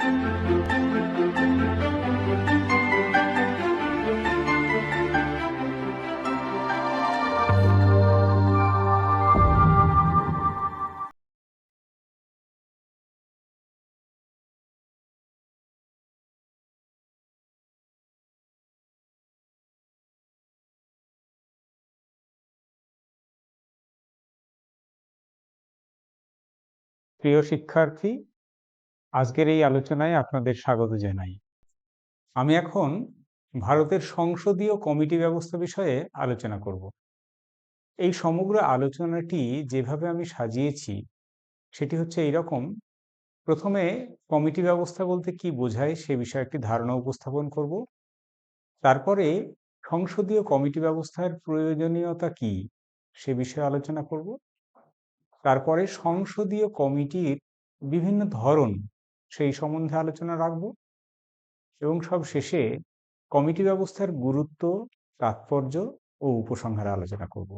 প্রিয় শিক্ষার্থী, আজকের এই আলোচনায় আপনাদের স্বাগত জানাই। আমি এখন ভারতের সংসদীয় কমিটি ব্যবস্থা বিষয়ে আলোচনা করব। এই সমগ্র আলোচনাটি যেভাবে আমি সাজিয়েছি সেটি হচ্ছে এইরকম: প্রথমে কমিটি ব্যবস্থা বলতে কি বোঝায় সে বিষয়ে একটি ধারণা উপস্থাপন করব। তারপরে সংসদীয় কমিটি ব্যবস্থার প্রয়োজনীয়তা কি সে বিষয়ে আলোচনা করব। তারপরে সংসদীয় কমিটির বিভিন্ন ধরন সেই সম্বন্ধে আলোচনা রাখব এবং সব শেষে কমিটি ব্যবস্থার গুরুত্ব, তাৎপর্য ও উপসংহারে আলোচনা করব।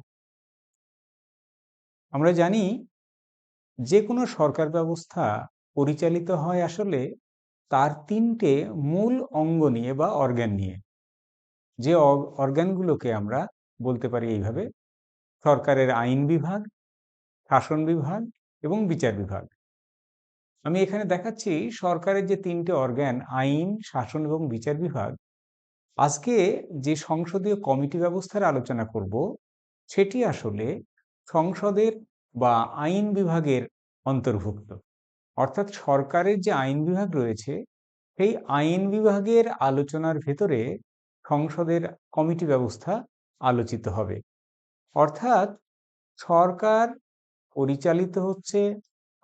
আমরা জানি যে কোনো সরকার ব্যবস্থা পরিচালিত হয় আসলে তার তিনটে মূল অঙ্গ নিয়ে বা অর্গান নিয়ে। যে অর্গানগুলোকে আমরা বলতে পারি এইভাবে: সরকারের আইন বিভাগ, শাসন বিভাগ এবং বিচার বিভাগ। আমি এখানে দেখাচ্ছি সরকারের যে তিনটে অর্গান, আইন, শাসন এবং বিচার বিভাগ। আজকে যে সংসদীয় কমিটি ব্যবস্থার আলোচনা করব সেটি আসলে সংসদের বা আইন বিভাগের অন্তর্ভুক্ত। অর্থাৎ সরকারের যে আইন বিভাগ রয়েছে সেই আইন বিভাগের আলোচনার ভেতরে সংসদের কমিটি ব্যবস্থা আলোচিত হবে। অর্থাৎ সরকার পরিচালিত হচ্ছে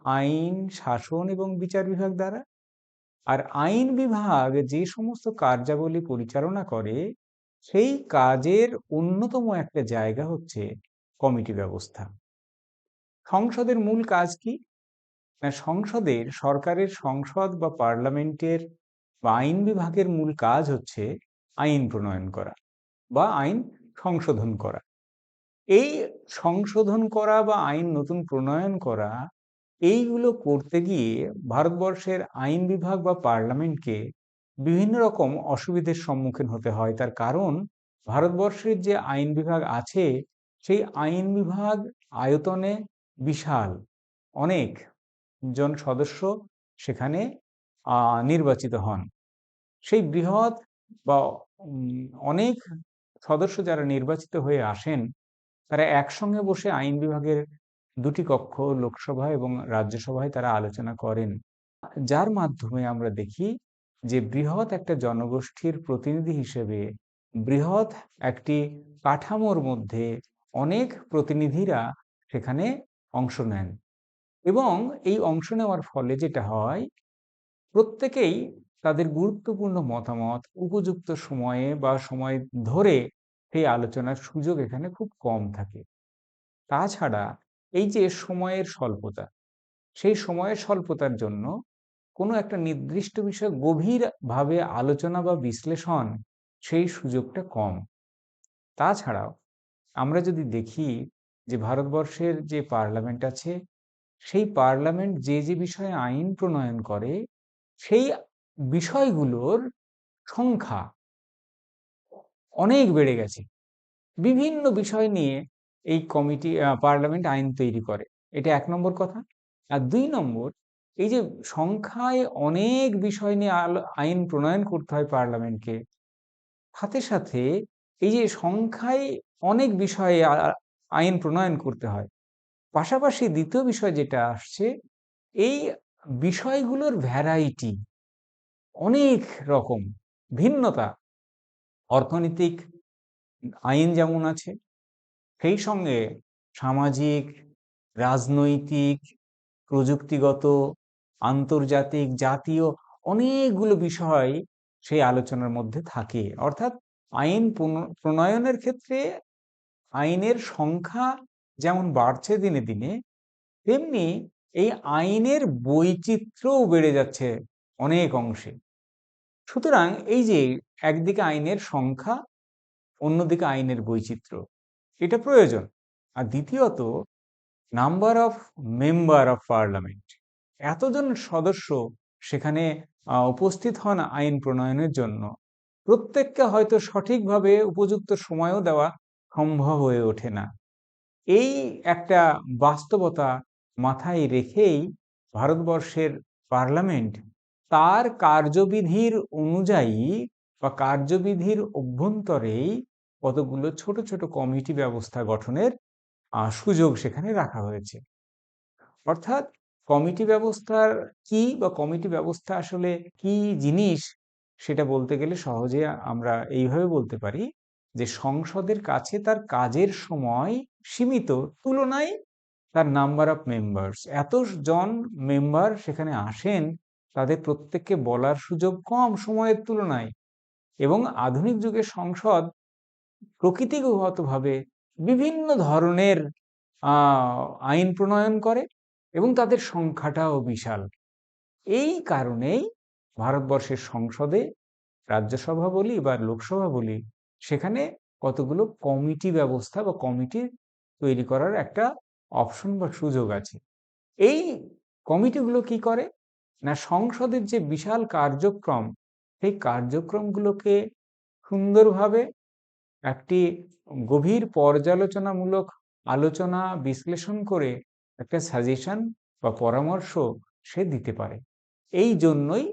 আইন, শাসন এবং বিচার বিভাগ দ্বারা, আর আইন বিভাগ যে সমস্ত কার্যাবলী পরিচালনা করে সেই কাজের অন্যতম একটা জায়গা হচ্ছে কমিটি ব্যবস্থা। সংসদের মূল কাজ কি? না, সংসদের, সরকারের সংসদ বা পার্লামেন্টের বা আইন বিভাগের মূল কাজ হচ্ছে আইন প্রণয়ন করা বা আইন সংশোধন করা। এই সংশোধন করা বা আইন নতুন প্রণয়ন করা, এইগুলো করতে গিয়ে ভারতবর্ষের আইন বিভাগ বা পার্লামেন্টকে বিভিন্ন রকম অসুবিধার সম্মুখীন হতে হয়। তার কারণ ভারতবর্ষের যে আইন বিভাগ আছে সেই আইন বিভাগ আয়তনে বিশাল, অনেক জন সদস্য সেখানে নির্বাচিত হন। সেই বৃহৎ বা অনেক সদস্য যারা নির্বাচিত হয়ে আসেন তারা একসঙ্গে বসে আইন বিভাগের দুটি কক্ষ, লোকসভা এবং রাজ্যসভায় তারা আলোচনা করেন, যার মাধ্যমে আমরা দেখি যে বৃহৎ একটা জনগোষ্ঠীর প্রতিনিধি হিসেবে বৃহৎ একটি কাঠামোর মধ্যে অনেক প্রতিনিধিরা সেখানে অংশ নেন। এবং এই অংশ নেওয়ার ফলে যেটা হয়, প্রত্যেকেই তাদের গুরুত্বপূর্ণ মতামত উপযুক্ত সময়ে বা সময় ধরে সেই আলোচনার সুযোগ এখানে খুব কম থাকে। তাছাড়া এই যে সময়ের স্বল্পতা, সেই সময়ের স্বল্পতার জন্য কোনো একটা নির্দিষ্ট বিষয় গভীরভাবে আলোচনা বা বিশ্লেষণ, সেই সুযোগটা কম। তাছাড়াও আমরা যদি দেখি যে ভারতবর্ষের যে পার্লামেন্ট আছে সেই পার্লামেন্ট যে যে বিষয়ে আইন প্রণয়ন করে সেই বিষয়গুলোর সংখ্যা অনেক বেড়ে গেছে। বিভিন্ন বিষয় নিয়ে এই কমিটি, পার্লামেন্ট আইন তৈরি করে। এটা এক নম্বর কথা। আর দুই নম্বর, এই যে সংখ্যায় অনেক বিষয় নিয়ে আইন প্রণয়ন করতে হয় পার্লামেন্টকে, সাথে সাথে এই যে সংখ্যায় অনেক বিষয়ে আইন প্রণয়ন করতে হয়, পাশাপাশি দ্বিতীয় বিষয় যেটা আসছে, এই বিষয়গুলোর ভ্যারাইটি অনেক রকম, ভিন্নতা। অর্থনৈতিক আইন যেমন আছে, সেই সঙ্গে সামাজিক, রাজনৈতিক, প্রযুক্তিগত, আন্তর্জাতিক, জাতীয় অনেকগুলো বিষয় সেই আলোচনার মধ্যে থাকে। অর্থাৎ আইন প্রণয়নের ক্ষেত্রে আইনের সংখ্যা যেমন বাড়ছে দিনে দিনে, তেমনি এই আইনের বৈচিত্র্যও বেড়ে যাচ্ছে অনেক অংশে। সুতরাং এই যে একদিকে আইনের সংখ্যা, অন্যদিকে আইনের বৈচিত্র্য, এটা প্রয়োজন। আর দ্বিতীয়ত, number of member of parliament, এতজন সদস্য সেখানে উপস্থিত হন আইন প্রণয়নের জন্য, প্রত্যেককে হয়তো সঠিকভাবে উপযুক্ত সময়ও দেওয়া সম্ভব হয়ে ওঠে না। এই একটা বাস্তবতা মাথায় রেখেই ভারতবর্ষের পার্লামেন্ট তার কার্যবিধির অনুযায়ী বা কার্যবিধির অভ্যন্তরেই কতগুলো ছোট ছোট কমিটি ব্যবস্থা গঠনের সুযোগ সেখানে রাখা হয়েছে। অর্থাৎ কমিটি ব্যবস্থার কি বা কমিটি ব্যবস্থা আসলে কি জিনিস, সেটা বলতে গেলে সহজে আমরা এইভাবে বলতে পারি যে সংসদের কাছে তার কাজের সময় সীমিত, তুলনায় তার নাম্বার অফ মেম্বার্স, এত জন মেম্বার সেখানে আসেন, তাদের প্রত্যেককে বলার সুযোগ কম সময়ের তুলনায়। এবং আধুনিক যুগের সংসদ প্রকৃতিগতভাবে বিভিন্ন ধরনের আইন প্রণয়ন করে এবং তাদের সংখ্যাটাও বিশাল। এই কারণেই ভারতবর্ষের সংসদে, রাজ্যসভা বলি বা লোকসভা বলি, সেখানে কতগুলো কমিটি ব্যবস্থা বা কমিটি তৈরি করার একটা অপশন বা সুযোগ আছে। এই কমিটিগুলো কি করে না, সংসদের যে বিশাল কার্যক্রম, সেই কার্যক্রমগুলোকে সুন্দরভাবে একটি গভীর পর্যালোচনামূলক আলোচনা বিশ্লেষণ করে একটা সাজেশন বা পরামর্শ সে দিতে পারে। এই জন্যই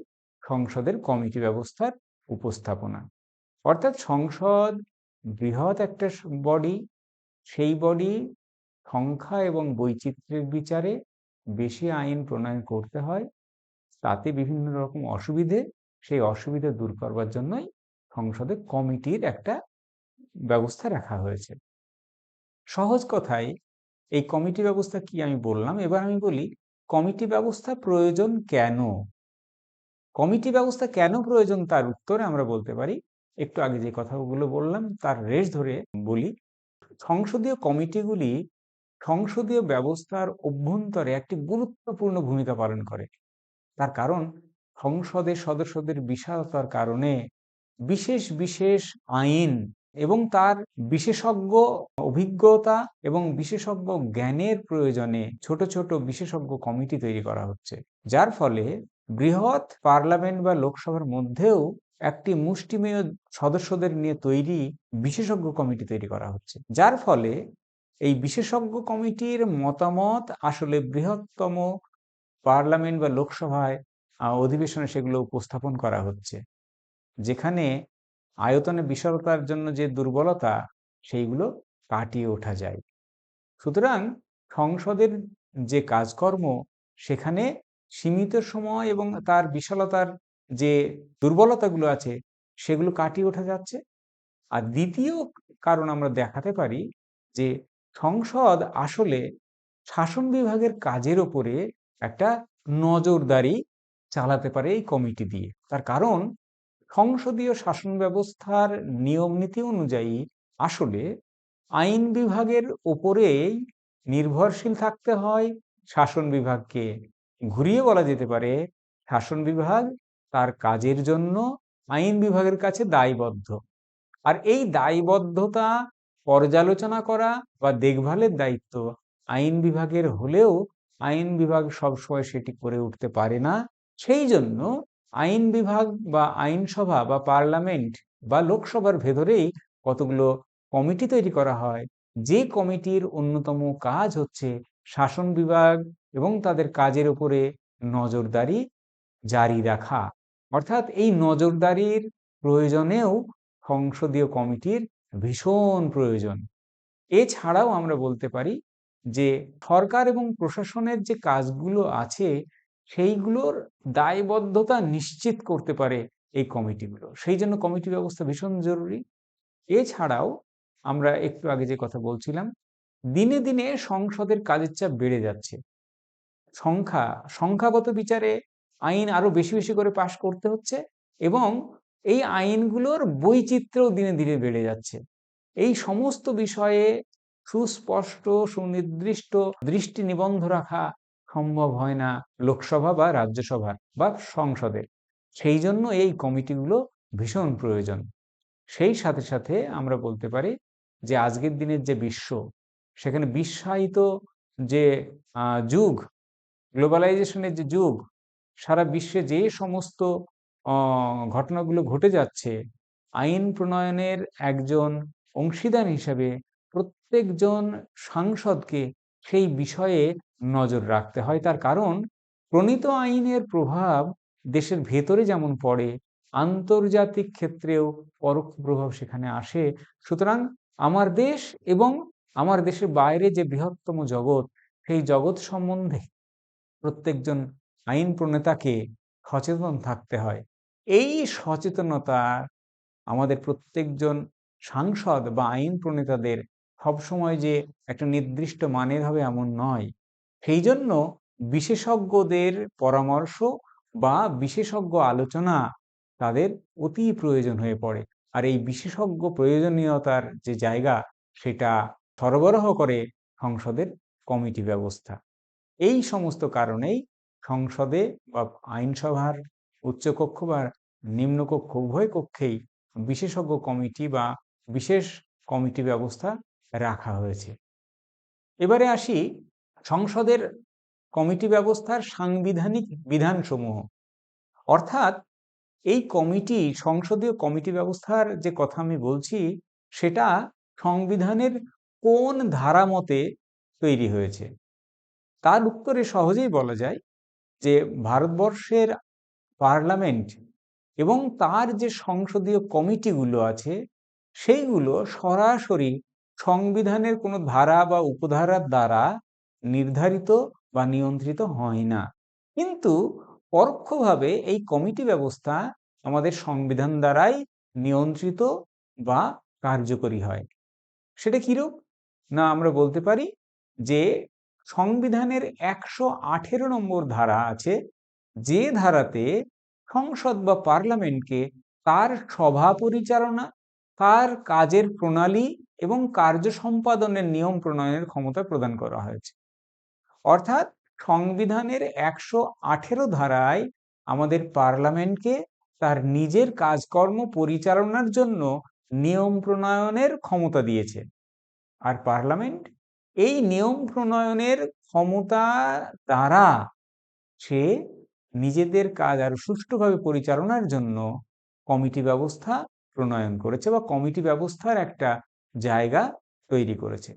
সংসদের কমিটি ব্যবস্থার উপস্থাপনা। অর্থাৎ সংসদ বৃহৎ একটা বডি, সেই বডি সংখ্যা এবং বৈচিত্র্যের বিচারে বেশি আইন প্রণয়ন করতে হয়, তাতে বিভিন্ন রকম অসুবিধে, সেই অসুবিধা দূর করবার জন্যই সংসদে কমিটির একটা ব্যবস্থা রাখা হয়েছে। সহজ কথায় এই কমিটি ব্যবস্থা কি আমি বললাম, এবার আমি বলি কমিটি ব্যবস্থা প্রয়োজন কেন। কমিটি ব্যবস্থা কেন প্রয়োজন তার উত্তরে আমরা বলতে পারি, একটু আগে যে কথাগুলো বললাম তার রেশ ধরে বলি। সংসদীয় কমিটিগুলি সংসদীয় ব্যবস্থার অভ্যন্তরে একটি গুরুত্বপূর্ণ ভূমিকা পালন করে। তার কারণ সংসদের সদস্যদের বিশালতার কারণে বিশেষ বিশেষ আইন এবং তার বিশেষজ্ঞ অভিজ্ঞতা এবং বিশেষজ্ঞ জ্ঞানের প্রয়োজনে ছোট ছোট বিশেষজ্ঞ কমিটি তৈরি করা হচ্ছে, যার ফলে বৃহৎ পার্লামেন্ট বা লোকসভার মধ্যেও একটি মুষ্টিমেয় সদস্যদের নিয়ে তৈরি বিশেষজ্ঞ কমিটি তৈরি করা হচ্ছে, যার ফলে এই বিশেষজ্ঞ কমিটির মতামত আসলে বৃহত্তম পার্লামেন্ট বা লোকসভায় অধিবেশনে সেগুলো উপস্থাপন করা হচ্ছে, যেখানে আয়তনে বিশালতার জন্য যে দুর্বলতা, সেইগুলো কাটিয়ে ওঠা যায়। সুতরাং সংসদের যে কাজকর্ম, সেখানে সীমিত সময় এবং তার বিশালতার যে দুর্বলতাগুলো আছে সেগুলো কাটিয়ে ওঠা যাচ্ছে। আর দ্বিতীয় কারণ আমরা দেখাতে পারি যে সংসদ আসলে শাসন বিভাগের কাজের উপরে একটা নজরদারি চালাতে পারে এই কমিটি দিয়ে। তার কারণ সংসদীয় শাসন ব্যবস্থার নিয়ম নীতি অনুযায়ী আসলে আইন বিভাগের উপরেই নির্ভরশীল থাকতে হয় শাসন বিভাগকে। ঘুরিয়ে বলা যেতে পারে শাসন বিভাগ তার কাজের জন্য আইন বিভাগের কাছে দায়বদ্ধ। আর এই দায়বদ্ধতা পর্যালোচনা করা বা দেখভালের দায়িত্ব আইন বিভাগের হলেও আইন বিভাগ সবসময় সেটি করে উঠতে পারে না। সেই জন্য আইন বিভাগ বা আইনসভা বা পার্লামেন্ট বা লোকসভার ভেতরেই কতগুলো কমিটি তৈরি করা হয়, যে কমিটির অন্যতম কাজ হচ্ছে শাসন বিভাগ এবং তাদের কাজের উপরে নজরদারি জারি রাখা। অর্থাৎ এই নজরদারির প্রয়োজনেও সংসদীয় কমিটির ভীষণ প্রয়োজন। এছাড়াও আমরা বলতে পারি যে সরকার এবং প্রশাসনের যে কাজগুলো আছে সেইগুলোর দায়বদ্ধতা নিশ্চিত করতে পারে এই কমিটিগুলো, সেই জন্য কমিটি ব্যবস্থা ভীষণ জরুরি। এছাড়াও আমরা একটু আগে যে কথা বলছিলাম, দিনে দিনে সংসদের কাজের চাপ বেড়ে যাচ্ছে। সংখ্যাগত বিচারে আইন আরো বেশি বেশি করে পাশ করতে হচ্ছে এবং এই আইনগুলোর বৈচিত্র্য দিনে দিনে বেড়ে যাচ্ছে। এই সমস্ত বিষয়ে সুস্পষ্ট সুনির্দিষ্ট দৃষ্টি নিবন্ধ রাখা সম্ভব হয় না লোকসভা বা রাজ্যসভার বা সংসদের। সেই জন্য এই কমিটিগুলো ভীষণ প্রয়োজন। সেই সাথে সাথে আমরা বলতে পারি যে আজকের দিনের যে বিশ্ব, সেখানে বিশ্বায়িত যে যুগ, গ্লোবালাইজেশনের যে যুগ, সারা বিশ্বে যে সমস্ত ঘটনাগুলো ঘটে যাচ্ছে, আইন প্রণয়নের একজন অংশীদার হিসেবে প্রত্যেকজন সাংসদকে সেই বিষয়ে নজর রাখতে হয়। তার কারণ প্রণীত আইনের প্রভাব দেশের ভেতরে যেমন পড়ে, আন্তর্জাতিক ক্ষেত্রেও পরোক্ষ প্রভাব সেখানে আসে। সুতরাং আমার দেশ এবং আমার দেশের বাইরে যে বৃহত্তম জগৎ, সেই জগৎ সম্বন্ধে প্রত্যেকজন আইন প্রণেতাকে সচেতন থাকতে হয়। এই সচেতনতা আমাদের প্রত্যেকজন সাংসদ বা আইন প্রণেতাদের সবসময় যে একটা নির্দিষ্ট মানের হবে এমন নয়। সেই জন্য বিশেষজ্ঞদের পরামর্শ বা বিশেষজ্ঞ আলোচনা তাদের অতি প্রয়োজন হয়ে পড়ে। আর এই বিশেষজ্ঞ প্রয়োজনীয়তার যে জায়গা, সেটা সরবরাহ করে সংসদের কমিটি ব্যবস্থা। এই সমস্ত কারণেই সংসদে বা আইনসভার উচ্চকক্ষ বা নিম্নকক্ষ উভয় কক্ষেই বিশেষজ্ঞ কমিটি বা বিশেষ কমিটি ব্যবস্থা রাখা হয়েছে। এবারে আসি সংসদের কমিটি ব্যবস্থার সাংবিধানিক বিধানসমূহ। অর্থাৎ এই কমিটি, সংসদীয় কমিটি ব্যবস্থার যে কথা আমি বলছি, সেটা সংবিধানের কোন ধারা মতে তৈরি হয়েছে। তার উত্তরে সহজেই বলা যায় যে ভারতবর্ষের পার্লামেন্ট এবং তার যে সংসদীয় কমিটিগুলো আছে, সেইগুলো সরাসরি সংবিধানের কোনো ধারা বা উপধারার দ্বারা নির্ধারিত বা নিয়ন্ত্রিত হয় না। কিন্তু পরোক্ষভাবে এই কমিটি ব্যবস্থা আমাদের সংবিধান দ্বারাই নিয়ন্ত্রিত বা কার্যকরী হয়। সেটা কিরূপ? না, আমরা বলতে পারি যে সংবিধানের ১১৮ নম্বর ধারা আছে, যে ধারাতে সংসদ বা পার্লামেন্টকে তার সভা পরিচালনা, তার কাজের প্রণালী এবং কার্য সম্পাদনের নিয়ম প্রণয়নের ক্ষমতা প্রদান করা হয়েছে। অর্থাৎ সংবিধানের ১১৮ ধারায় আমাদের পার্লামেন্টকে তার নিজের কাজকর্ম পরিচালনার জন্য নিয়ম প্রণয়নের ক্ষমতা দিয়েছে। আর পার্লামেন্ট এই নিয়ম প্রণয়নের ক্ষমতা দ্বারা সে নিজেদের কাজ আরো সুষ্ঠুভাবে পরিচালনার জন্য কমিটি ব্যবস্থা প্রণয়ন করেছে বা কমিটি ব্যবস্থার একটা জায়গা তৈরি করেছে।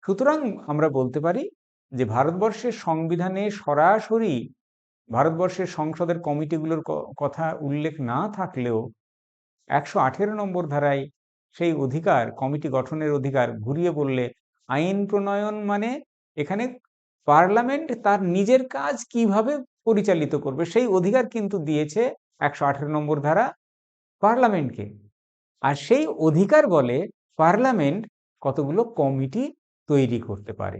সুতরাং আমরা বলতে পারি যে ভারতবর্ষের সংবিধানে সরাসরি ভারতবর্ষের সংসদের কমিটিগুলোর কথা উল্লেখ না থাকলেও ১১৮ নম্বর ধারায় সেই অধিকার, কমিটি গঠনের অধিকার ঘুরিয়ে বললে আইন প্রণয়ন মানে এখানে পার্লামেন্ট তার নিজের কাজ কিভাবে পরিচালিত করবে সেই অধিকার কিন্তু দিয়েছে ১১৮ নম্বর ধারা পার্লামেন্টকে। আর সেই অধিকার বলে পার্লামেন্ট কতগুলো কমিটি তৈরি করতে পারে,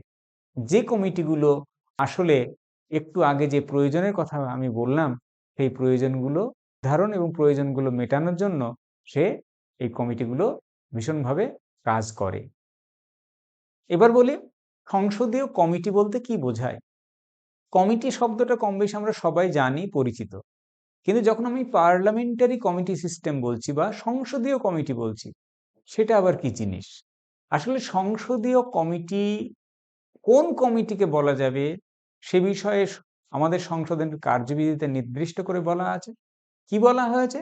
যে কমিটিগুলো আসলে একটু আগে যে প্রয়োজনের কথা আমি বললাম, সেই প্রয়োজনগুলো ধারণ এবং প্রয়োজনগুলো মেটানোর জন্য সে এই কমিটিগুলো ভীষণভাবে কাজ করে। এবার বলি সংসদীয় কমিটি বলতে কি বোঝায়। কমিটি শব্দটা কম বেশি আমরা সবাই জানি, পরিচিত। কিন্তু যখন আমি পার্লামেন্টারি কমিটি সিস্টেম বলছি বা সংসদীয় কমিটি বলছি, সেটা আবার কি জিনিস। আসলে সংসদীয় কমিটি কোন কমিটিকে বলা যাবে সে বিষয়ে আমাদের সংসদের কার্যবিধিতে নির্দিষ্ট করে বলা আছে। কি বলা হয়েছে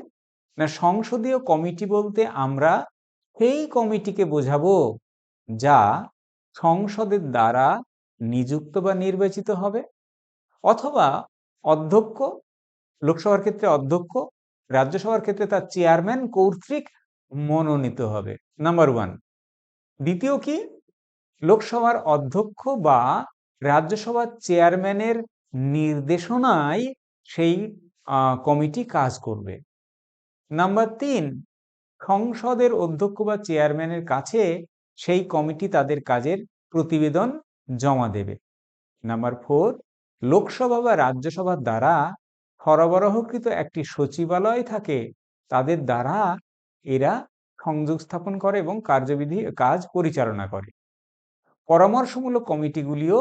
না, সংসদীয় কমিটি বলতে আমরা সেই কমিটিকে বোঝাবো যা সংসদের দ্বারা নিযুক্ত বা নির্বাচিত হবে, অথবা অধ্যক্ষ, লোকসভার ক্ষেত্রে অধ্যক্ষ, রাজ্যসভার ক্ষেত্রে তার চেয়ারম্যান কর্তৃক মনোনীত হবে, নাম্বার ওয়ান। দ্বিতীয় কি, লোকসভার অধ্যক্ষ বা রাজ্যসভার চেয়ারম্যানের নির্দেশনায় সেই কমিটি কাজ করবে। নাম্বার তিন, সংসদের অধ্যক্ষ বা চেয়ারম্যানের কাছে সেই কমিটি তাদের কাজের প্রতিবেদন জমা দেবে। নাম্বার ফোর, লোকসভা বা রাজ্যসভার দ্বারা সরবরাহকৃত একটি সচিবালয় থাকে, তাদের দ্বারা এরা সংযোগ স্থাপন করে এবং কাজ পরিচালনা করে। পরামর্শমূলক কমিটিগুলিও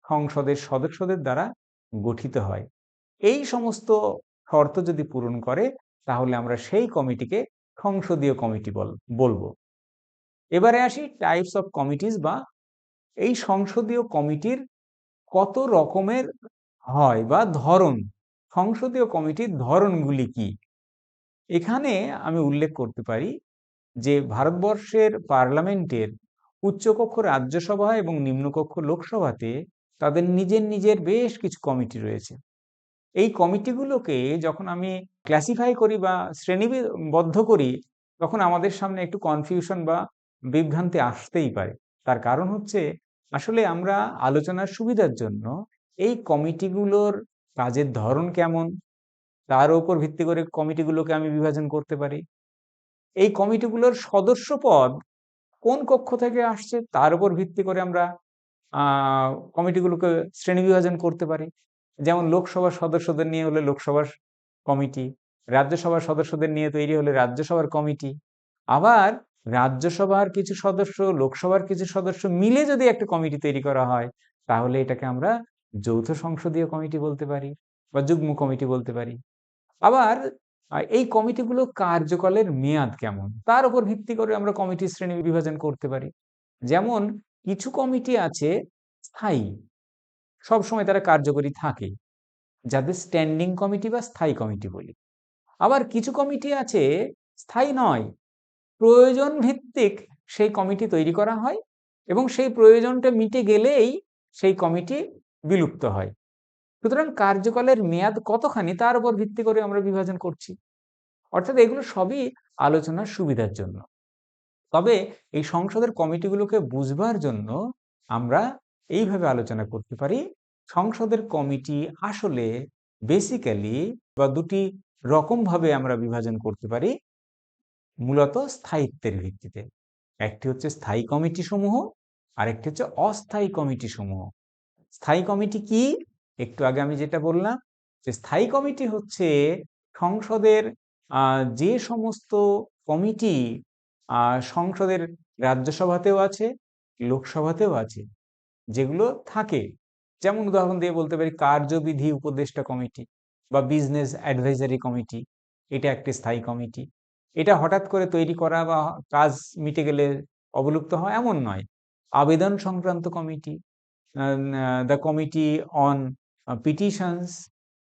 সংসদের সদস্যদের দ্বারা গঠিত হয়। এই সমস্ত শর্ত যদি পূরণ করে তাহলে আমরা সেই কমিটিকে সংসদীয় কমিটি বলবো। এবারে আসি টাইপস অফ কমিটিস, বা এই সংসদীয় কমিটির কত রকমের হয় বা ধরন সংসদীয় কমিটির ধরনগুলি কি? এখানে আমি উল্লেখ করতে পারি যে ভারতবর্ষের পার্লামেন্টের উচ্চকক্ষ রাজ্যসভা এবং নিম্নকক্ষ লোকসভাতে তাদের নিজের নিজের বেশ কিছু কমিটি রয়েছে। এই কমিটিগুলোকে যখন আমি ক্লাসিফাই করি বা শ্রেণীবদ্ধ করি, তখন আমাদের সামনে একটু কনফিউশন বা বিভ্রান্তি আসতেই পারে। তার কারণ হচ্ছে, আসলে আমরা আলোচনার সুবিধার জন্য এই কমিটিগুলোর কাজের ধরন কেমন, তার উপর ভিত্তি করে কমিটিগুলোকে আমি বিভাজন করতে পারি। এই কমিটিগুলোর সদস্যপদ কোন কক্ষ থেকে আসছে তার উপর ভিত্তি করে আমরা কমিটিগুলোকে শ্রেণীবিভাজন করতে পারি। যেমন লোকসভার সদস্যদের নিয়ে হলে লোকসভার কমিটি, রাজ্যসভার সদস্যদের নিয়ে তৈরি হলে রাজ্যসভার কমিটি, আবার রাজ্যসভার কিছু সদস্য লোকসভার কিছু সদস্য মিলে যদি একটা কমিটি তৈরি করা হয়, তাহলে এটাকে আমরা যৌথ সংসদীয় কমিটি বলতে পারি বা যুগ্ম কমিটি বলতে পারি। আবার এই কমিটিগুলো কার্যকালের মেয়াদ কেমন তার উপর ভিত্তি করে আমরা কমিটির শ্রেণী বিভাজন করতে পারি। যেমন কিছু কমিটি আছে স্থায়ী, সবসময় তারা কার্যকরী থাকে, যাদের স্ট্যান্ডিং কমিটি বা স্থায়ী কমিটি বলি। আবার কিছু কমিটি আছে স্থায়ী নয়, প্রয়োজন ভিত্তিক সেই কমিটি তৈরি করা হয় এবং সেই প্রয়োজনটা মিটে গেলেই সেই কমিটি বিলুপ্ত হয়। সুতরাং কার্যকালের মেয়াদ কতখানি তার উপর ভিত্তি করে আমরা বিভাজন করছি। অর্থাৎ এগুলো সবই আলোচনার সুবিধার জন্য। তবে এই সংসদের কমিটিগুলোকে বুঝবার জন্য আমরা এইভাবে আলোচনা করতে পারি, সংসদের কমিটি আসলে বেসিক্যালি বা দুটি রকম ভাবে আমরা বিভাজন করতে পারি, মূলত স্থায়িত্বের ভিত্তিতে। একটি হচ্ছে স্থায়ী কমিটি সমূহ, আরেকটি হচ্ছে অস্থায়ী কমিটি সমূহ। স্থায়ী কমিটি কি? একটু আগে আমি যেটা বললাম, যে স্থায়ী কমিটি হচ্ছে সংসদের যে সমস্ত কমিটি সংসদের রাজ্যসভাতেও আছে, লোকসভাতেও আছে, যেগুলো থাকে। যেমন উদাহরণ দিয়ে বলতে পারি কার্যবিধি উপদেষ্টা কমিটি বা বিজনেস অ্যাডভাইজারি কমিটি, এটা একটি স্থায়ী কমিটি। এটা হঠাৎ করে তৈরি করা বা কাজ মিটে গেলে অবলুপ্ত হয় এমন নয়। আবেদন সংক্রান্ত committee, the committee on petitions,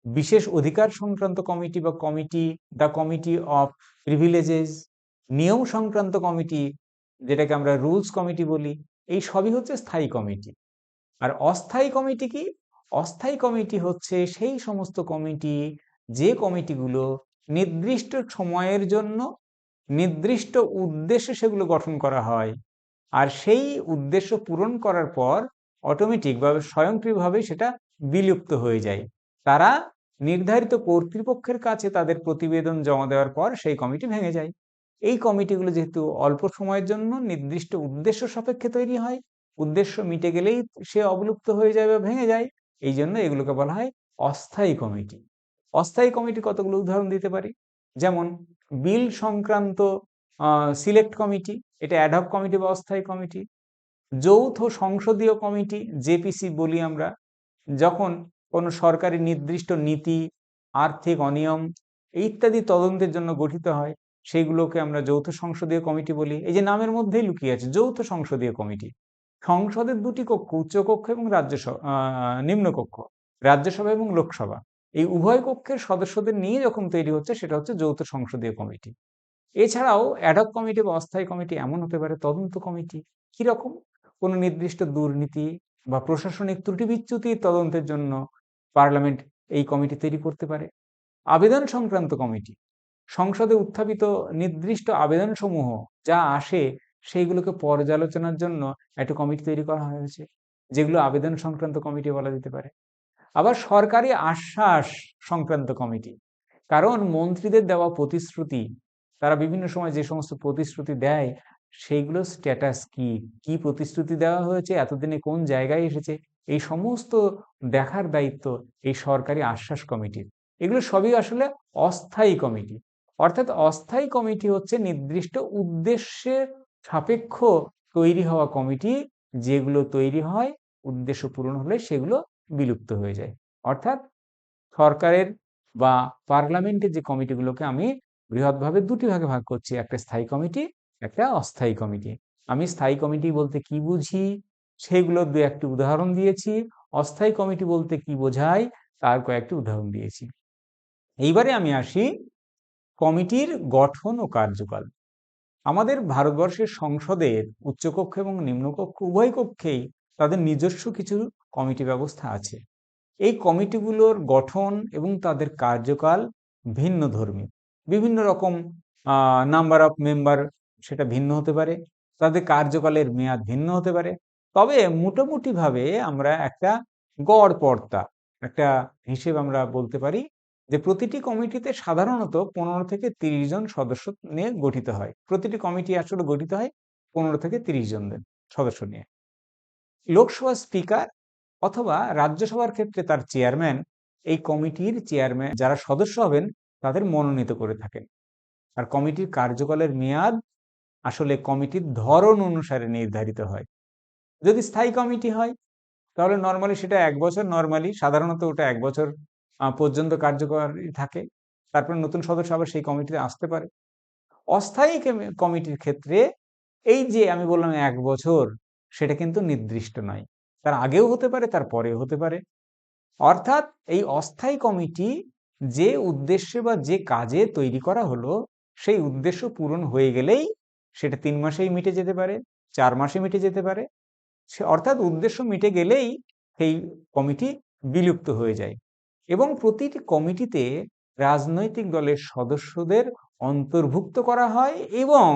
বিশেষ অধিকার সংক্রান্ত কমিটি বা committee the committee of privileges, নিয়ম সংক্রান্ত কমিটি যেটাকে আমরা রুলস কমিটি বলি, এই সবই হচ্ছে স্থায়ী কমিটি। আর অস্থায়ী কমিটি কি? অস্থায়ী কমিটি হচ্ছে সেই সমস্ত কমিটি, যে কমিটিগুলো নির্দিষ্ট সময়ের জন্য নির্দিষ্ট উদ্দেশ্যে সেগুলো গঠন করা হয়, আর সেই উদ্দেশ্য পূরণ করার পর অটোমেটিক বা স্বয়ংক্রিয়ভাবে সেটা বিলুপ্ত হয়ে যায়। তারা নির্ধারিত কর্তৃপক্ষের কাছে তাদের প্রতিবেদন জমা দেওয়ার পর সেই কমিটি ভেঙে যায়। এই কমিটিগুলো যেহেতু অল্প সময়ের জন্য নির্দিষ্ট উদ্দেশ্য সাপেক্ষে তৈরি হয়, উদ্দেশ্য মিটে গেলেই সে অবলুপ্ত হয়ে যায় বা ভেঙে যায়, এই জন্য এগুলোকে বলা হয় অস্থায়ী কমিটি। অস্থায়ী কমিটি কতগুলো উদাহরণ দিতে পারি। যেমন বিল সংক্রান্ত সিলেক্ট কমিটি, এটা অ্যাডহক কমিটি বা অস্থায়ী কমিটি। যৌথ সংসদীয় কমিটি, জেপিসি বলি আমরা, যখন কোনো সরকারি নির্দিষ্ট নীতি, আর্থিক অনিয়ম ইত্যাদি তদন্তের জন্য গঠিত হয়, সেগুলোকে আমরা যৌথ সংসদীয় কমিটি বলি। এই যে নামের মধ্যেই লুকিয়ে আছে যৌথ সংসদীয় কমিটি। সংসদের দুটি কক্ষ, উচ্চকক্ষ এবং নিম্নকক্ষ, রাজ্যসভা এবং লোকসভা, এই উভয় কক্ষের সদস্যদের নিয়ে যখন তৈরি হচ্ছে সেটা হচ্ছে যৌথ সংসদীয় কমিটি। এছাড়াও অ্যাডহক কমিটি বা অস্থায়ী কমিটি এমন হতে পারে তদন্ত কমিটি। কিরকম? কোনো নির্দিষ্ট দুর্নীতি বা প্রশাসনিক ত্রুটি বিচ্যুতির তদন্তের জন্য পার্লামেন্ট এই কমিটি তৈরি করতে পারে। আবেদন সংক্রান্ত কমিটি, সংসদে উত্থাপিত নির্দিষ্ট আবেদন সমূহ যা আসে সেইগুলোকে পর্যালোচনার জন্য একটা কমিটি তৈরি করা হয়েছে, যেগুলো আবেদন সংক্রান্ত কমিটি বলা যেতে পারে। আবার সরকারি আশ্বাস সংক্রান্ত কমিটি, কারণ মন্ত্রীদের দেওয়া প্রতিশ্রুতি, তারা বিভিন্ন সময় যে সমস্ত প্রতিশ্রুতি দেয় সেইগুলো স্ট্যাটাস কি, কি প্রতিশ্রুতি দেওয়া হয়েছে, এতদিনে কোন জায়গায় এসেছে, এই সমস্ত দেখার দায়িত্ব এই সরকারি আশ্বাস কমিটির। এগুলো সবই আসলে অস্থায়ী কমিটি। অর্থাৎ অস্থায়ী কমিটি হচ্ছে নির্দিষ্ট উদ্দেশ্যের সাপেক্ষ তৈরি হওয়া কমিটি, যেগুলো তৈরি হয় উদ্দেশ্য পূরণ হলে সেগুলো বিলুপ্ত হয়ে যায়। অর্থাৎ সরকারের বা পার্লামেন্টের যে কমিটিগুলোকে আমি বৃহৎভাবে দুটি ভাগে ভাগ করছি, একটা স্থায়ী কমিটি, একটা অস্থায়ী কমিটি। আমি স্থায়ী কমিটি বলতে কি বুঝি সেগুলো দু একটি উদাহরণ দিয়েছি, অস্থায়ী কমিটি বলতে কি বোঝায় তার কয়েকটি উদাহরণ দিয়েছি। এইবারে আমি আসি কমিটির গঠন ও কার্যকাল। আমাদের ভারতবর্ষের সংসদের উচ্চকক্ষ এবং নিম্নকক্ষ উভয় কক্ষেই তাদের নিজস্ব কিছু কমিটি ব্যবস্থা আছে। এই কমিটিগুলোর গঠন এবং তাদের কার্যকাল ভিন্নধর্মী। বিভিন্ন রকম নাম্বার অফ মেম্বার সেটা ভিন্ন হতে পারে, তাদের কার্যকালের মেয়াদ ভিন্ন হতে পারে। তবে মোটামুটিভাবে আমরা একটা গড় পড়তা, একটা হিসেব আমরা বলতে পারি যে প্রতিটি কমিটিতে সাধারণত 15 থেকে 30 জন সদস্য নিয়ে গঠিত হয়। প্রতিটি কমিটি আসলে গঠিত হয় 15 থেকে 30 জনের সদস্য নিয়ে। লোকসভা স্পিকার অথবা রাজ্যসভার ক্ষেত্রে তার চেয়ারম্যান এই কমিটির চেয়ারম্যান যারা সদস্য হবেন তাদের মনোনীত করে থাকেন। আর কমিটির কার্যকালের মেয়াদ আসলে কমিটির ধরন অনুসারে নির্ধারিত হয়। যদি স্থায়ী কমিটি হয় তাহলে নরমালি সেটা 1 বছর, নরমালি সাধারণত ওটা 1 বছর পর্যন্ত কার্যকরী থাকে। তারপর নতুন সদস্য আবার সেই কমিটিতে আসতে পারে। অস্থায়ী কমিটির ক্ষেত্রে এই যে আমি বললাম 1 বছর, সেটা কিন্তু নির্দিষ্ট নয়। তার আগেও হতে পারে, তার পরেও হতে পারে। অর্থাৎ এই অস্থায়ী কমিটি যে উদ্দেশ্যে বা যে কাজে তৈরি করা হলো সেই উদ্দেশ্য পূরণ হয়ে গেলেই সেটা 3 মাসেই মিটে যেতে পারে, 4 মাসে মিটে যেতে পারে। অর্থাৎ উদ্দেশ্য মিটে গেলেই সেই কমিটি বিলুপ্ত হয়ে যায়। এবং প্রতিটি কমিটিতে রাজনৈতিক দলের সদস্যদের অন্তর্ভুক্ত করা হয় এবং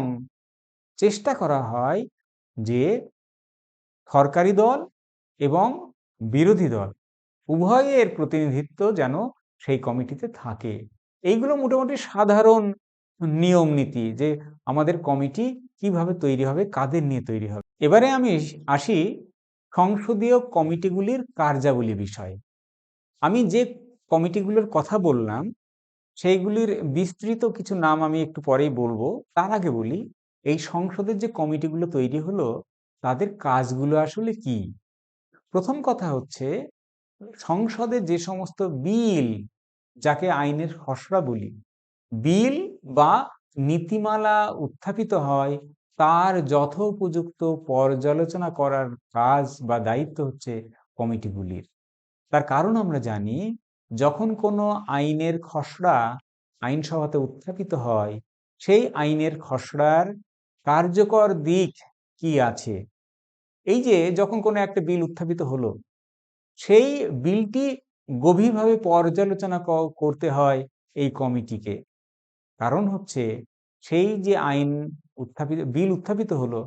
চেষ্টা করা হয় যে সরকারি দল এবং বিরোধী দল উভয়ের প্রতিনিধিত্ব যেন সেই কমিটিতে থাকে। এইগুলো মোটামুটি সাধারণ নিয়ম নীতি যে আমাদের কমিটি কিভাবে তৈরি হবে, কাদের নিয়ে তৈরি হবে। এবারে আমি আসি সংসদীয় কমিটিগুলির কার্যাবলী বিষয়ে। আমি যে কমিটিগুলোর কথা বললাম সেইগুলির বিস্তৃত কিছু নাম আমি একটু পরেই বলবো। তার আগে বলি এই সংসদের যে কমিটিগুলো তৈরি হলো তাদের কাজগুলো আসলে কি। প্রথম কথা হচ্ছে সংসদে যে সমস্ত বিল, যাকে আইনের খসড়া বলি, বিল বা নীতিমালা উত্থাপিত হয় তার যথোপযুক্ত পর্যালোচনা করার কাজ বা দায়িত্ব হচ্ছে কমিটিগুলির। তার কারণ আমরা জানি যখন কোনো আইনের খসড়া আইনসভাতে উত্থাপিত হয় সেই আইনের খসড়ার কার্যকর দিক কি আছে। এই যে যখন কোনো একটা বিল উত্থাপিত হলো সেই বিলটি গভীরভাবে পর্যালোচনা করতে হয় এই কমিটিকে। কারণ হচ্ছে সেই যে আইন বিল উত্থাপিত হলো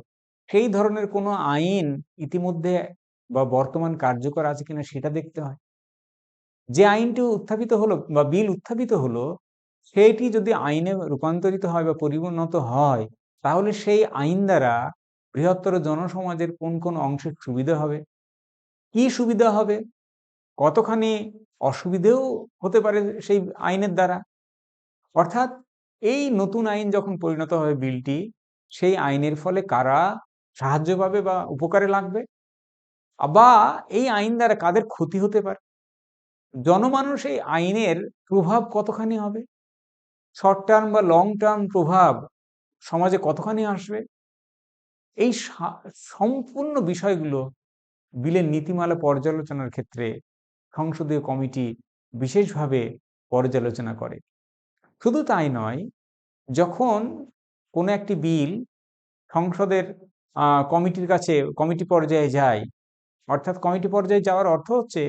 সেই ধরনের কোনো আইন ইতিমধ্যে বা বর্তমান কার্যকর আছে কিনা সেটা দেখতে হয়। যে আইনটি উত্থাপিত হলো বা বিল উত্থাপিত হলো সেটি যদি আইনে রূপান্তরিত হয় বা পরিণত হয় তাহলে সেই আইন দ্বারা বৃহত্তর জনসমাজের কোন কোন অংশের সুবিধা হবে, কি সুবিধা হবে, কতখানি অসুবিধেও হতে পারে সেই আইনের দ্বারা। অর্থাৎ এই নতুন আইন যখন পরিণত হবে বিলটি, সেই আইনের ফলে কারা সাহায্য পাবে বা উপকারে লাগবে, বা এই আইন দ্বারা কাদের ক্ষতি হতে পারে, জনমানুষ এই আইনের প্রভাব কতখানি হবে, শর্ট টার্ম বা লং টার্ম প্রভাব সমাজে কতখানি আসবে, এই সম্পূর্ণ বিষয়গুলো বিলের নীতিমালা পর্যালোচনার ক্ষেত্রে সংসদীয় কমিটি বিশেষভাবে পর্যালোচনা করে। শুধু তাই নয়, যখন কোনো একটি বিল সংসদের কমিটির কাছে কমিটি পর্যায়ে যায়, অর্থাৎ কমিটি পর্যায়ে যাওয়ার অর্থ হচ্ছে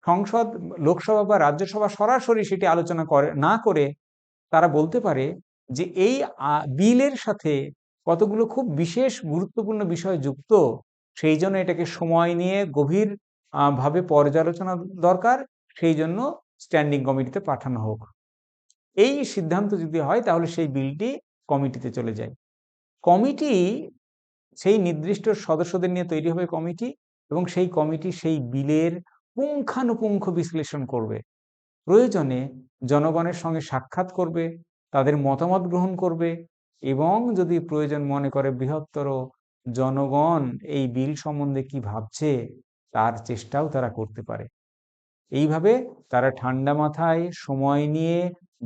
সংসদ, লোকসভা বা রাজ্যসভা সরাসরি সেটি আলোচনা করে না করে তারা বলতে পারে যে এই বিলের সাথে কতগুলো খুব বিশেষ গুরুত্বপূর্ণ বিষয় যুক্ত, সেই জন্য এটাকে সময় নিয়ে গভীর ভাবে পর্যালোচনা দরকার, সেই জন্য স্ট্যান্ডিং কমিটিতে পাঠানো হোক। এই সিদ্ধান্ত যদি হয় তাহলে সেই বিলটি কমিটিতে চলে যায়। কমিটি সেই নির্দিষ্ট সদস্যদের নিয়ে তৈরি হবে কমিটি এবং সেই কমিটি সেই বিলের পুঙ্খানুপুঙ্খ বিশ্লেষণ করবে। প্রয়োজনে জনগণের সঙ্গে সাক্ষাৎ করবে, তাদের মতামত গ্রহণ করবে এবং যদি প্রয়োজন মনে করে বৃহত্তর জনগণ এই বিল সম্বন্ধে কি ভাবছে তার চেষ্টাও তারা করতে পারে। এইভাবে তারা ঠান্ডা মাথায় সময় নিয়ে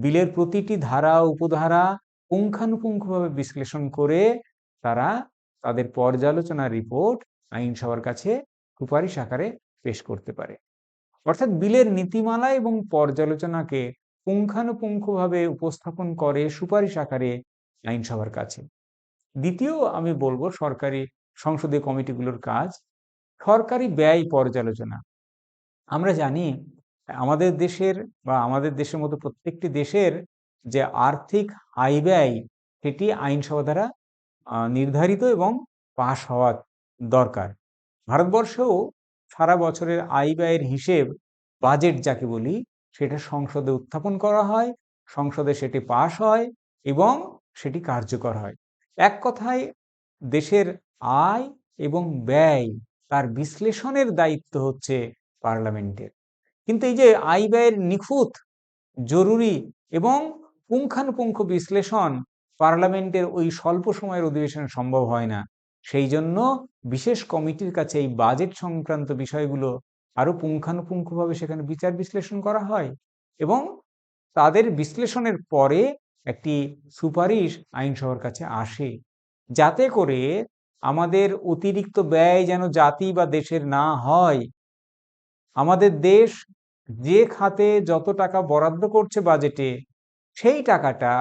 বিলের প্রতিটি ধারা উপধারা পুঙ্খানুপুঙ্খভাবে বিশ্লেষণ করে তারা তাদের পর্যালোচনা রিপোর্ট আইনসভার কাছে সুপারিশ আকারে পেশ করতে পারে। অর্থাৎ বিলের নীতিমালা এবং পর্যালোচনাকে পুঙ্খানুপুঙ্খভাবে উপস্থাপন করে সুপারিশ আকারে আইনসভার কাছে। দ্বিতীয় আমি বলবো সরকারি সংসদীয় কমিটিগুলোর কাজ সরকারি ব্যয় পর্যালোচনা। আমরা জানি আমাদের দেশের বা আমাদের দেশের মতো প্রত্যেকটি দেশের যে আর্থিক আয় ব্যয় সেটি আইনসভা দ্বারা নির্ধারিত এবং পাশ হওয়া দরকার। ভারতবর্ষেও সারা বছরের আয় ব্যয়ের হিসেব, বাজেট যাকে বলি, সেটা সংসদে উত্থাপন করা হয়, সংসদে সেটি পাশ হয় এবং সেটি কার্যকর হয়। এক কথায় দেশের আয় এবং ব্যয় তার বিশ্লেষণের দায়িত্ব হচ্ছে পার্লামেন্টের। কিন্তু এই যে আয় ব্যয়ের নিখুঁত, জরুরি এবং পুঙ্খানুপুঙ্খ বিশ্লেষণ পার্লামেন্টের ওই স্বল্প সময়ের অধিবেশনে সম্ভব হয় না। সেই জন্য বিশেষ কমিটির কাছে এই বাজেট সংক্রান্ত বিষয়গুলো আরো পুঙ্খানুপুঙ্খভাবে সেখানে বিচার বিশ্লেষণ করা হয় এবং তাদের বিশ্লেষণের পরে একটি সুপারিশ আইনসভার কাছে আসে, যাতে করে আমাদের অতিরিক্ত ব্যয় যেন জাতি বা দেশের না হয়। আমাদের দেশ যে খাতে যত টাকা বরাদ্দ করছে বাজেটে, সেই টাকাটা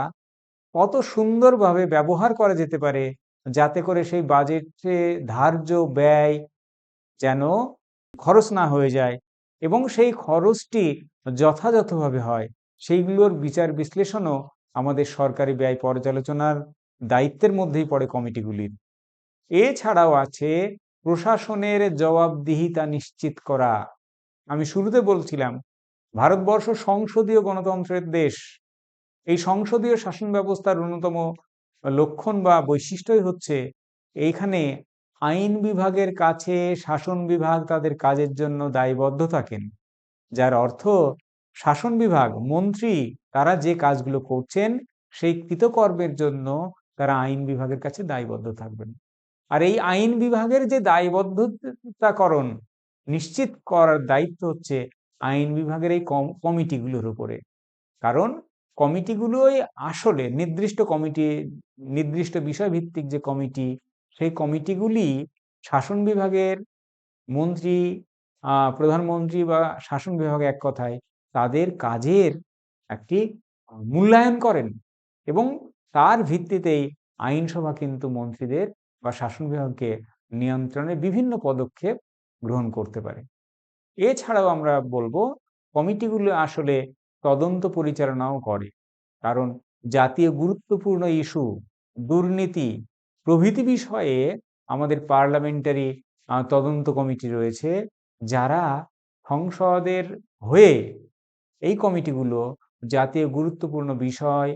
কত সুন্দরভাবে ব্যবহার করা যেতে পারে, যাতে করে সেই বাজেটে ধার্য ব্যয় যেন খরচ না হয়ে যায় এবং সেই খরচটি যথাযথভাবে হয়, সেইগুলোর বিচার বিশ্লেষণও আমাদের সরকারি ব্যয় পর্যালোচনার দায়িত্বের মধ্যেই পড়ে কমিটিগুলির। এছাড়াও আছে প্রশাসনের জবাবদিহিতা নিশ্চিত করা। আমি শুরুতে বলছিলাম ভারতবর্ষ সংসদীয় গণতন্ত্রের দেশ। এই সংসদীয় শাসন ব্যবস্থার অন্যতম লক্ষণ বা বৈশিষ্ট্যই হচ্ছে এইখানে আইন বিভাগের কাছে শাসন বিভাগ তাদের কাজের জন্য দায়বদ্ধ থাকেন, যার অর্থ শাসন বিভাগ, মন্ত্রী, তারা যে কাজগুলো করছেন সেই কৃতকর্মের জন্য তারা আইন বিভাগের কাছে দায়বদ্ধ থাকবেন। আর এই আইন বিভাগের যে দায়বদ্ধতাকরণ নিশ্চিত করার দায়িত্ব হচ্ছে আইন বিভাগের এই কমিটিগুলোর উপরে। কারণ কমিটিগুলোই আসলে নির্দিষ্ট বিষয়ভিত্তিক যে কমিটি, সেই কমিটিগুলি শাসন বিভাগের মন্ত্রী, প্রধানমন্ত্রী বা শাসন বিভাগ এক কথায় তাদের কাজের একটি মূল্যায়ন করেন এবং তার ভিত্তিতেই আইনসভা কিন্তু মন্ত্রীদের বা শাসন বিভাগকে নিয়ন্ত্রণে বিভিন্ন পদক্ষেপ গ্রহণ করতে পারে। এছাড়াও আমরা বলবো কমিটিগুলো আসলে তদন্ত পরিচালনাও করে, কারণ জাতীয় গুরুত্বপূর্ণ ইস্যু, দুর্নীতি প্রভৃতি বিষয়ে আমাদের পার্লামেন্টারি তদন্ত কমিটি রয়েছে, যারা সংসদের হয়ে এই কমিটিগুলো জাতীয় গুরুত্বপূর্ণ বিষয়,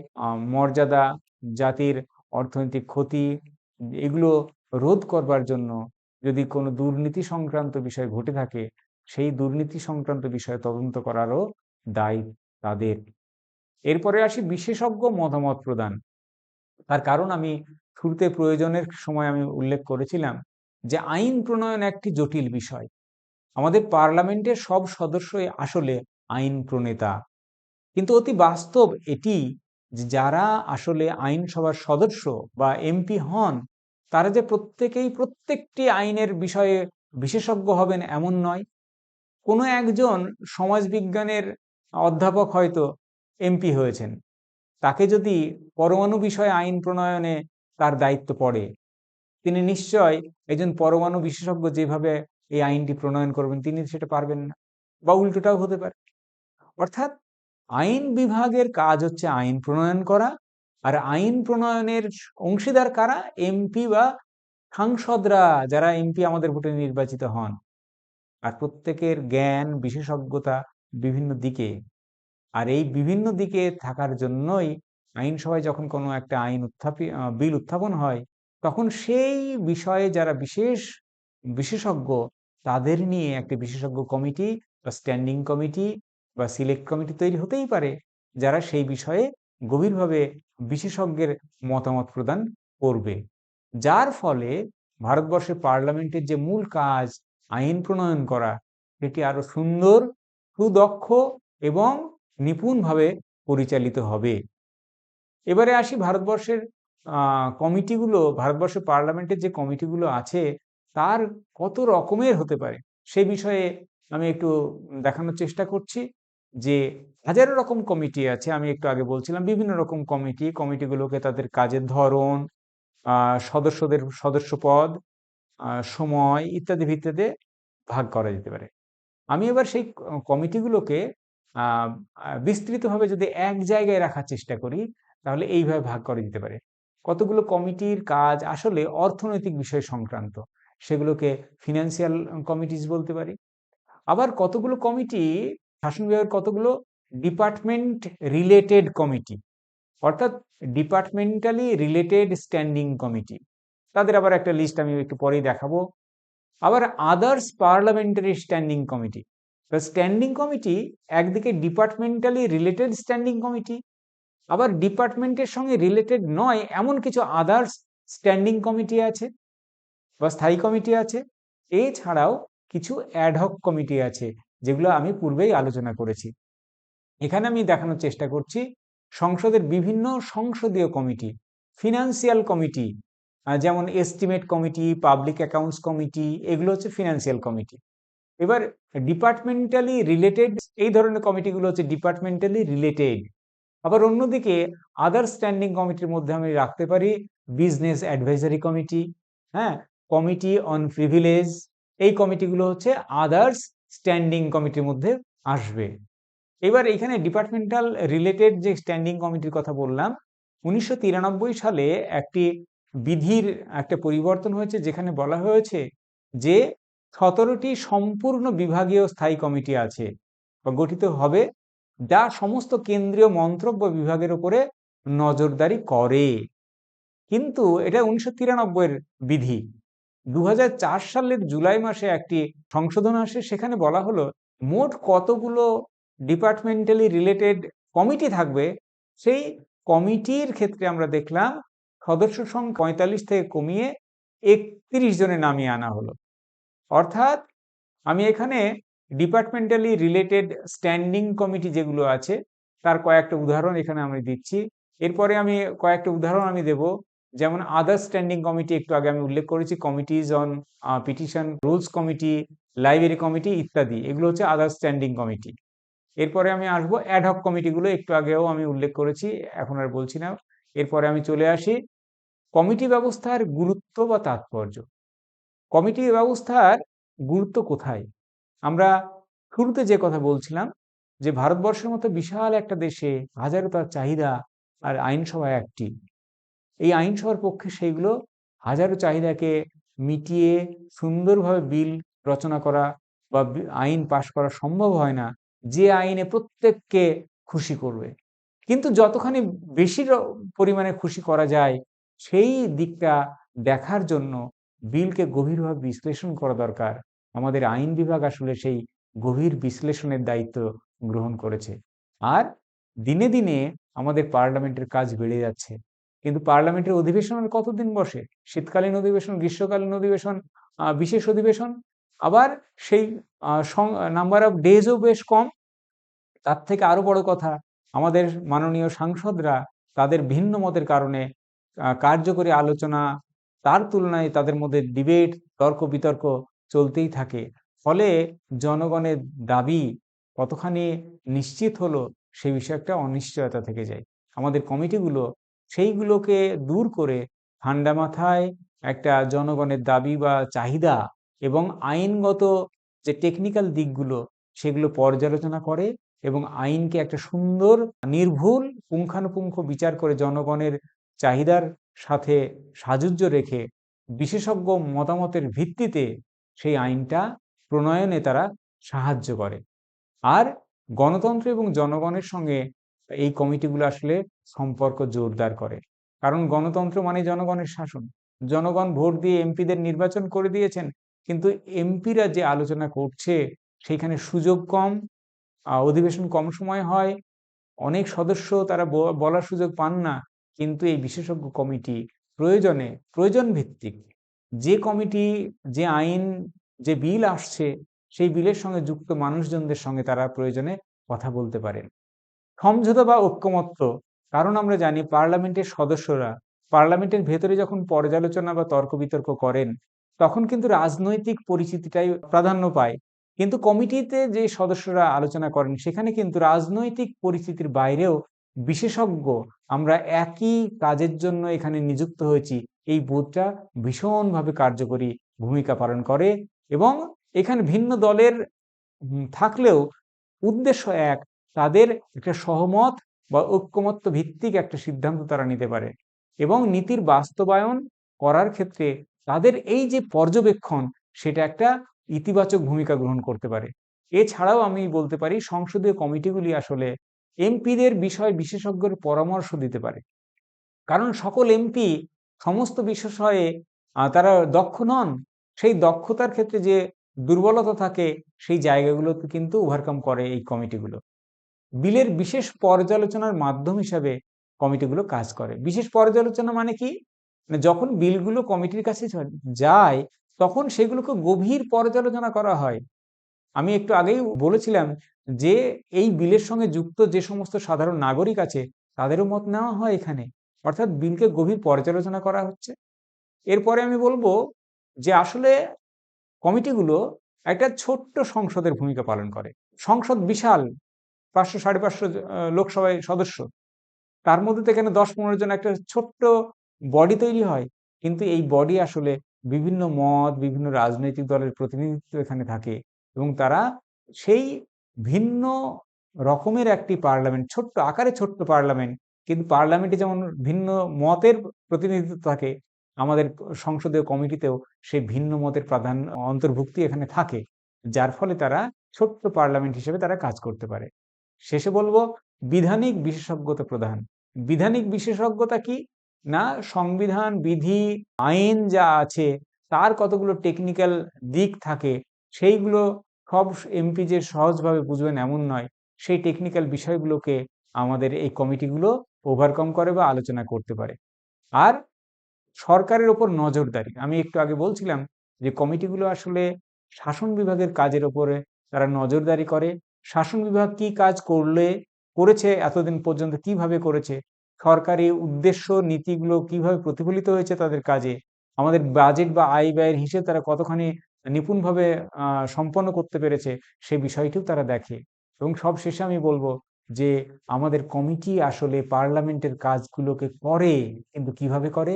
মর্যাদা, জাতির অর্থনৈতিক ক্ষতি, এগুলো রোধ করবার জন্য যদি কোনো দুর্নীতি সংক্রান্ত বিষয় ঘটে থাকে, সেই দুর্নীতি সংক্রান্ত বিষয়ে তদন্ত করারও দায় তাদের। এরপরে আসি বিশেষজ্ঞ মতামত প্রদান। তার কারণ আমি শুরুতে প্রয়োজনের সময় আমি উল্লেখ করেছিলাম যে আইন প্রণয়ন একটি জটিল বিষয়। আমাদের পার্লামেন্টের সব সদস্যই আসলে আইন প্রণেতা, কিন্তু অতি বাস্তব এটি যে যারা আসলে আইনসভার সদস্য বা এমপি হন, তারা যে প্রত্যেকেই প্রত্যেকটি আইনের বিষয়ে বিশেষজ্ঞ হবেন এমন নয়। কোনো একজন সমাজবিজ্ঞানের অধ্যাপক হয়তো এমপি হয়েছেন, তাকে যদি পরমাণু বিষয়ে আইন প্রণয়নে তার দায়িত্ব পড়ে, তিনি নিশ্চয় একজন পরমাণু বিশেষজ্ঞ যেভাবে এই আইনটি প্রণয়ন করবেন তিনি সেটা পারবেন না, বা উল্টোটাও হতে পারে। অর্থাৎ আইন বিভাগের কাজ হচ্ছে আইন প্রণয়ন করা, আর আইন প্রণয়নের অংশীদার কারা? এমপি বা সাংসদরা, যারা এমপি আমাদের ভোটে নির্বাচিত হন। আর প্রত্যেকের জ্ঞান বিশেষজ্ঞতা বিভিন্ন দিকে, আর এই বিভিন্ন দিকে থাকার জন্যই আইনসভায় যখন কোনো একটা বিল উত্থাপন হয়, তখন সেই বিষয়ে যারা বিশেষজ্ঞ তাদের নিয়ে একটি বিশেষজ্ঞ কমিটি বা স্ট্যান্ডিং কমিটি বা সিলেক্ট কমিটি তৈরি হতেই পারে, যারা সেই বিষয়ে গভীরভাবে বিশেষজ্ঞের মতামত প্রদান করবে। যার ফলে ভারতবর্ষের পার্লামেন্টের যে মূল কাজ আইন প্রণয়ন করা, সেটি আরো সুন্দর, সুদক্ষ এবং নিপুণভাবে পরিচালিত হবে। এবারে আসি ভারতবর্ষের ভারতবর্ষের পার্লামেন্টের যে কমিটিগুলো আছে তার কত রকমের হতে পারে সেই বিষয়ে আমি একটু দেখানোর চেষ্টা করছি। যে হাজারো রকম কমিটি আছে, আমি একটু আগে বলছিলাম বিভিন্ন রকম কমিটিগুলোকে তাদের কাজের ধরন, সদস্যদের সদস্যপদ, সময় ইত্যাদি ভিত্তিতে ভাগ করা যেতে পারে। আমি এবার সেই কমিটিগুলোকে বিস্তৃতভাবে যদি এক জায়গায় রাখার চেষ্টা করি, তাহলে এইভাবে ভাগ করা যেতে পারে। কতগুলো কমিটির কাজ আসলে অর্থনৈতিক বিষয় সংক্রান্ত, সেগুলোকে ফিনান্সিয়াল কমিটিজ বলতে পারি। আবার কতগুলো কমিটি, শাসন বিভাগের কতগুলো ডিপার্টমেন্ট রিলেটেড কমিটি, অর্থাৎ ডিপার্টমেন্টালি রিলেটেড স্ট্যান্ডিং কমিটি, তাদের আবার একটা লিস্ট আমি একটু পরেই দেখাবো। আবার others parliamentary standing committee. Standing committee একদিকে ডিপার্টমেন্টালি রিলেটেড স্ট্যান্ডিং কমিটি, আবার ডিপার্টমেন্টের সঙ্গে রিলেটেড নয় এমন কিছু আদার্স স্ট্যান্ডিং কমিটি আছে বা স্থায়ী কমিটি আছে। এছাড়াও কিছু অ্যাডহক কমিটি আছে, যেগুলো আমি পূর্বেই আলোচনা করেছি। এখানে আমি দেখানোর চেষ্টা করছি সংসদের বিভিন্ন সংসদীয় কমিটি, ফিনান্সিয়াল কমিটি, যেমন estimate committee, public accounts committee, এগুলো হচ্ছে ফিনান্সিয়াল কমিটি। এবার ডিপার্টমেন্টালি রিলেটেড এই ধরনের কমিটিগুলো হচ্ছে ডিপার্টমেন্টালি রিলেটেড। আবার অন্যদিকে আদার স্ট্যান্ডিং কমিটির মধ্যে আমি রাখতে পারি বিজনেস অ্যাডভাইজারি কমিটি, হ্যাঁ, কমিটি অন প্রিভিলেজ, এই কমিটিগুলো হচ্ছে আদার্স স্ট্যান্ডিং কমিটির মধ্যে আসবে। এবার এখানে ডিপার্টমেন্টাল রিলেটেড যে স্ট্যান্ডিং কমিটির কথা বললাম, 1993 সালে একটি বিধির একটা পরিবর্তন হয়েছে, যেখানে বলা হয়েছে যে 17টি সম্পূর্ণ বিভাগীয় স্থায়ী কমিটি আছে বা গঠিত হবে, যা সমস্ত কেন্দ্রীয় মন্ত্রক বা বিভাগের উপরে নজরদারি করে। কিন্তু এটা 1993 বিধি। 2004 সালের জুলাই মাসে একটি সংশোধন আসে, সেখানে বলা হলো মোট কতগুলো ডিপার্টমেন্টালি রিলেটেড কমিটি থাকবে। সেই কমিটির ক্ষেত্রে আমরা দেখলাম সদস্য সংখ্যা 45 থেকে কমিয়ে 31 জনে নামিয়ে আনা হলো। অর্থাৎ আমি এখানে ডিপার্টমেন্টালি রিলেটেড স্ট্যান্ডিং কমিটি যেগুলো আছে তার কয়েকটা উদাহরণ এখানে আমি দিচ্ছি। এরপরে আমি কয়েকটা উদাহরণ আমি দেব, যেমন আদার স্ট্যান্ডিং কমিটি একটু আগে আমি উল্লেখ করেছি, committees on petition, rules committee, library committee ইত্যাদি, এগুলো হচ্ছে আদার স্ট্যান্ডিং কমিটি। এরপরে আমি আসবো অ্যাডহক কমিটিগুলো, একটু আগেও আমি উল্লেখ করেছি, এখন আর বলছি না। এরপরে আমি চলে আসি কমিটি ব্যবস্থার গুরুত্ব বা তাৎপর্য। কমিটি ব্যবস্থার গুরুত্ব কোথায়? আমরা শুরুতে যে কথা বলছিলাম যে ভারতবর্ষের মতো বিশাল একটা দেশে হাজারো তার চাহিদা, আর আইনসভা একটি। এই আইনসভার পক্ষে সেইগুলো হাজারো চাহিদাকে মিটিয়ে সুন্দরভাবে বিল রচনা করা বা আইন পাশ করা সম্ভব হয় না, যে আইনে প্রত্যেককে খুশি করবে। কিন্তু যতখানি বেশি পরিমাণে খুশি করা যায়, সেই দিকটা দেখার জন্য বিলকে গভীরভাবে বিশ্লেষণ করা দরকার। আমাদের আইন বিভাগ আসলে সেই গভীর বিশ্লেষণের দায়িত্ব গ্রহণ করেছে। আর দিনে দিনে আমাদের পার্লামেন্টের কাজ বেড়ে যাচ্ছে। কিন্তু পার্লামেন্টের অধিবেশন কতদিন বসে? শীতকালীন অধিবেশন, গ্রীষ্মকালীন অধিবেশন, বিশেষ অধিবেশন, আবার সেই নাম্বার অফ ডেজও বেশ কম। তার থেকে আরো বড় কথা, আমাদের মাননীয় সাংসদরা তাদের ভিন্ন মতের কারণে কার্যকরী আলোচনা, তার তুলনায় তাদের মধ্যে ডিবেট, তর্ক বিতর্ক চলতেই থাকে। ফলে জনগণের দাবি কতখানি নিশ্চিত হলো সে বিষয়ে একটা অনিশ্চয়তা থেকে যায়। আমাদের কমিটিগুলো সেইগুলোকে দূর করে ঠান্ডা মাথায় একটা জনগণের দাবি বা চাহিদা এবং আইনগত যে টেকনিক্যাল দিকগুলো সেগুলো পর্যালোচনা করে এবং আইনকে একটা সুন্দর নির্ভুল পুঙ্খানুপুঙ্খ বিচার করে জনগণের চাহিদার সাথে সাযুজ্য রেখে বিশেষজ্ঞ মতামতের ভিত্তিতে সেই আইনটা প্রণয়নে তারা সাহায্য করে। আর গণতন্ত্র এবং জনগণের সঙ্গে এই কমিটিগুলো আসলে সম্পর্ক জোরদার করে। কারণ গণতন্ত্র মানে জনগণের শাসন। জনগণ ভোট দিয়ে এমপিদের নির্বাচন করে দিয়েছেন, কিন্তু এমপিরা যে আলোচনা করছে সেখানে সুযোগ কম, অধিবেশন কম সময় হয়, অনেক সদস্য তারা বলার সুযোগ পান না। কিন্তু এই বিশেষজ্ঞ কমিটি প্রয়োজন ভিত্তিক যে কমিটি, যে আইন, যে বিল আসছে সেই বিলের সঙ্গে যুক্ত মানুষজনদের সঙ্গে তারা প্রয়োজনে কথা বলতে পারেন। সমঝোতা বা ঐক্যমত্য, কারণ আমরা জানি পার্লামেন্টের সদস্যরা পার্লামেন্টের ভেতরে যখন পর্যালোচনা বা তর্ক বিতর্ক করেন, তখন কিন্তু রাজনৈতিক পরিচিতিটাই প্রাধান্য পায়। কিন্তু কমিটিতে যে সদস্যরা আলোচনা করেন সেখানে কিন্তু রাজনৈতিক পরিস্থিতির বাইরেও বিশেষজ্ঞ, আমরা একই কাজের জন্য এখানে নিযুক্ত হয়েছি, এই বোধটা ভীষণভাবে কার্যকরী ভূমিকা পালন করে। এবং এখানে ভিন্ন দলের থাকলেও উদ্দেশ্য এক, তাদের একটা সহমত বা ঐক্যমত্য ভিত্তিক একটা সিদ্ধান্ত তারা নিতে পারে এবং নীতির বাস্তবায়ন করার ক্ষেত্রে তাদের এই যে পর্যবেক্ষণ, সেটা একটা ইতিবাচক ভূমিকা গ্রহণ করতে পারে। এছাড়াও আমি বলতে পারি সংসদীয় কমিটিগুলি আসলে এমপিদের বিষয় বিশেষজ্ঞের পরামর্শ দিতে পারে, কারণ সকল এমপি সমস্ত বিষয়ে তারা দক্ষ নন। সেই দক্ষতার ক্ষেত্রে যে দুর্বলতা থাকে সেই জায়গাগুলোকে কিন্তু ওভারকাম করে এই কমিটিগুলো। বিলের বিশেষ পর্যালোচনার মাধ্যম হিসাবে কমিটিগুলো কাজ করে। বিশেষ পর্যালোচনা মানে কি? মানে যখন বিলগুলো কমিটির কাছে যায় তখন সেগুলোকে গভীর পর্যালোচনা করা হয়। আমি একটু আগেই বলেছিলাম যে এই বিলের সঙ্গে যুক্ত যে সমস্ত সাধারণ নাগরিক আছে তাদেরও মত নেওয়া হয় এখানে, অর্থাৎ বিলকে গভীর পর্যালোচনা করা হচ্ছে। এরপরে আমি বলবো যে আসলে কমিটিগুলো একটা ছোট্ট সংসদের ভূমিকা পালন করে। সংসদ বিশাল, 500 550 লোকসভায় সদস্য, তার মধ্যে তো এখানে 10-15 জন একটা ছোট্ট বডি তৈরি হয়। কিন্তু এই বডি আসলে বিভিন্ন মত, বিভিন্ন রাজনৈতিক দলের প্রতিনিধিত্ব এখানে থাকে এবং তারা সেই ভিন্ন রকমের একটি পার্লামেন্ট, ছোট্ট আকারে ছোট্ট পার্লামেন্ট, কিন্তু পার্লামেন্টে যেমন ভিন্ন মতের প্রতিনিধিত্ব থাকে, আমাদের সংসদীয় কমিটিতেও সেই ভিন্ন মতের প্রাধান্য অন্তর্ভুক্তি এখানে থাকে, যার ফলে তারা ছোট্ট পার্লামেন্ট হিসেবে তারা কাজ করতে পারে। শেষে বলবো বিধানিক বিশেষজ্ঞতা প্রদান। বিধানিক বিশেষজ্ঞতা কি? না, সংবিধান, বিধি, আইন যা আছে তার কতগুলো টেকনিক্যাল দিক থাকে, সেইগুলো সব এমপি যে সহজভাবে বুঝবেন এমন নয়। সেই টেকনিক্যাল বিষয়গুলোকে আমাদের এই কমিটিগুলো ওভারকাম করে বা আলোচনা করতে পারে। আর সরকারের ওপর নজরদারি, আমি একটু আগে বলছিলাম যে কমিটিগুলো আসলে শাসন বিভাগের কাজের ওপরে তারা নজরদারি করে। শাসন বিভাগ কি কাজ করেছে এতদিন পর্যন্ত, কিভাবে করেছে, সরকারি উদ্দেশ্য নীতিগুলো কিভাবে প্রতিফলিত হয়েছে তাদের কাজে, আমাদের বাজেট বা আয় ব্যয়ের হিসেব তারা কতখানি নিপুণভাবে সম্পন্ন করতে পেরেছে, সে বিষয়টিও তারা দেখে। এবং সব শেষে আমি বলবো যে আমাদের কমিটি আসলে পার্লামেন্টের কাজগুলোকে করে, কিন্তু কিভাবে করে?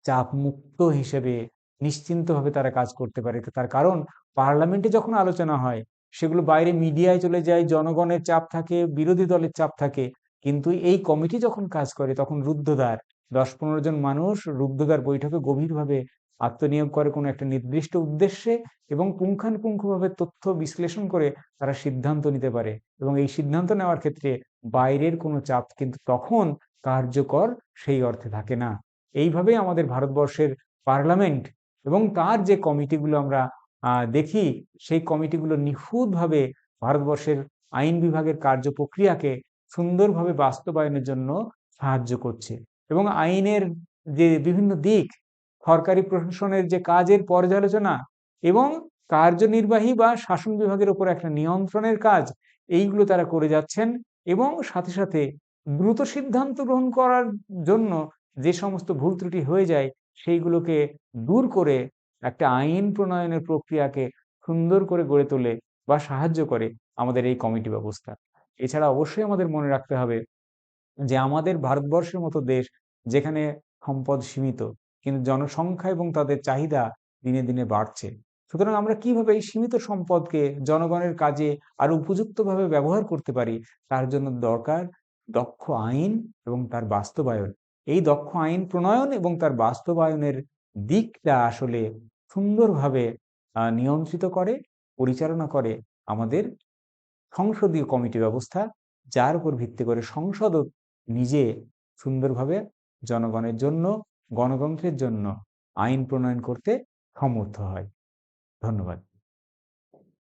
চাপ মুক্ত হিসেবে নিশ্চিন্তভাবে তারা কাজ করতে পারে। তার কারণ পার্লামেন্টে যখন আলোচনা হয় সেগুলো বাইরে মিডিয়ায় চলে যায়, জনগণের চাপ থাকে, বিরোধী দলের চাপ থাকে। কিন্তু এই কমিটি যখন কাজ করে তখন রুদ্ধদ্বার, 10-15 জন মানুষ রুদ্ধদ্বার বৈঠকে গভীরভাবে আত্মনিয়োগ করে কোনো একটা নির্দিষ্ট উদ্দেশ্যে এবং পুঙ্খানুপুঙ্খভাবে তথ্য বিশ্লেষণ করে তারা সিদ্ধান্ত নিতে পারে। এবং এই সিদ্ধান্ত নেওয়ার ক্ষেত্রে বাইরের কোনো চাপ কিন্তু তখন কার্যকর সেই অর্থে থাকে না। এইভাবে আমাদের ভারতবর্ষের পার্লামেন্ট এবং তার যে কমিটিগুলো আমরা দেখি, সেই কমিটিগুলো নিখুঁতভাবে ভারতবর্ষের আইন বিভাগের কার্য প্রক্রিয়াকে সুন্দরভাবে বাস্তবায়নের জন্য সাহায্য করছে। এবং আইনের যে বিভিন্ন দিক, সরকারি প্রশাসনের যে কাজের পর্যালোচনা এবং কার্যনির্বাহী বা শাসন বিভাগের উপর একটা নিয়ন্ত্রণের কাজ, এইগুলো তারা করে যাচ্ছেন। এবং সাথে সাথে দ্রুত সিদ্ধান্ত গ্রহণ করার জন্য যে সমস্ত ভুল ত্রুটি হয়ে যায় সেইগুলোকে দূর করে একটা আইন প্রণয়নের প্রক্রিয়াকে সুন্দর করে গড়ে তোলে বা সাহায্য করে আমাদের এই কমিটি ব্যবস্থা। এছাড়া অবশ্যই আমাদের মনে রাখতে হবে যে আমাদের ভারতবর্ষের মতো দেশ, যেখানে সম্পদ সীমিত কিন্তু জনসংখ্যা এবং তাদের চাহিদা দিনে দিনে বাড়ছে। সুতরাং আমরা কিভাবে এই সীমিত সম্পদকে জনগণের কাজে আরো উপযুক্তভাবে ব্যবহার করতে পারি, তার জন্য দরকার দক্ষ আইন এবং তার বাস্তবায়ন। এই দক্ষ আইন প্রণয়ন এবং তার বাস্তবায়নের দিকটা আসলে সুন্দরভাবে নিয়ন্ত্রিত করে, পরিচালনা করে আমাদের সংসদীয় কমিটি ব্যবস্থা, যার উপর ভিত্তি করে সংসদও নিজে সুন্দরভাবে জনগণের জন্য, গণতন্ত্রের জন্য আইন প্রণয়ন করতে সমর্থ হয়। ধন্যবাদ।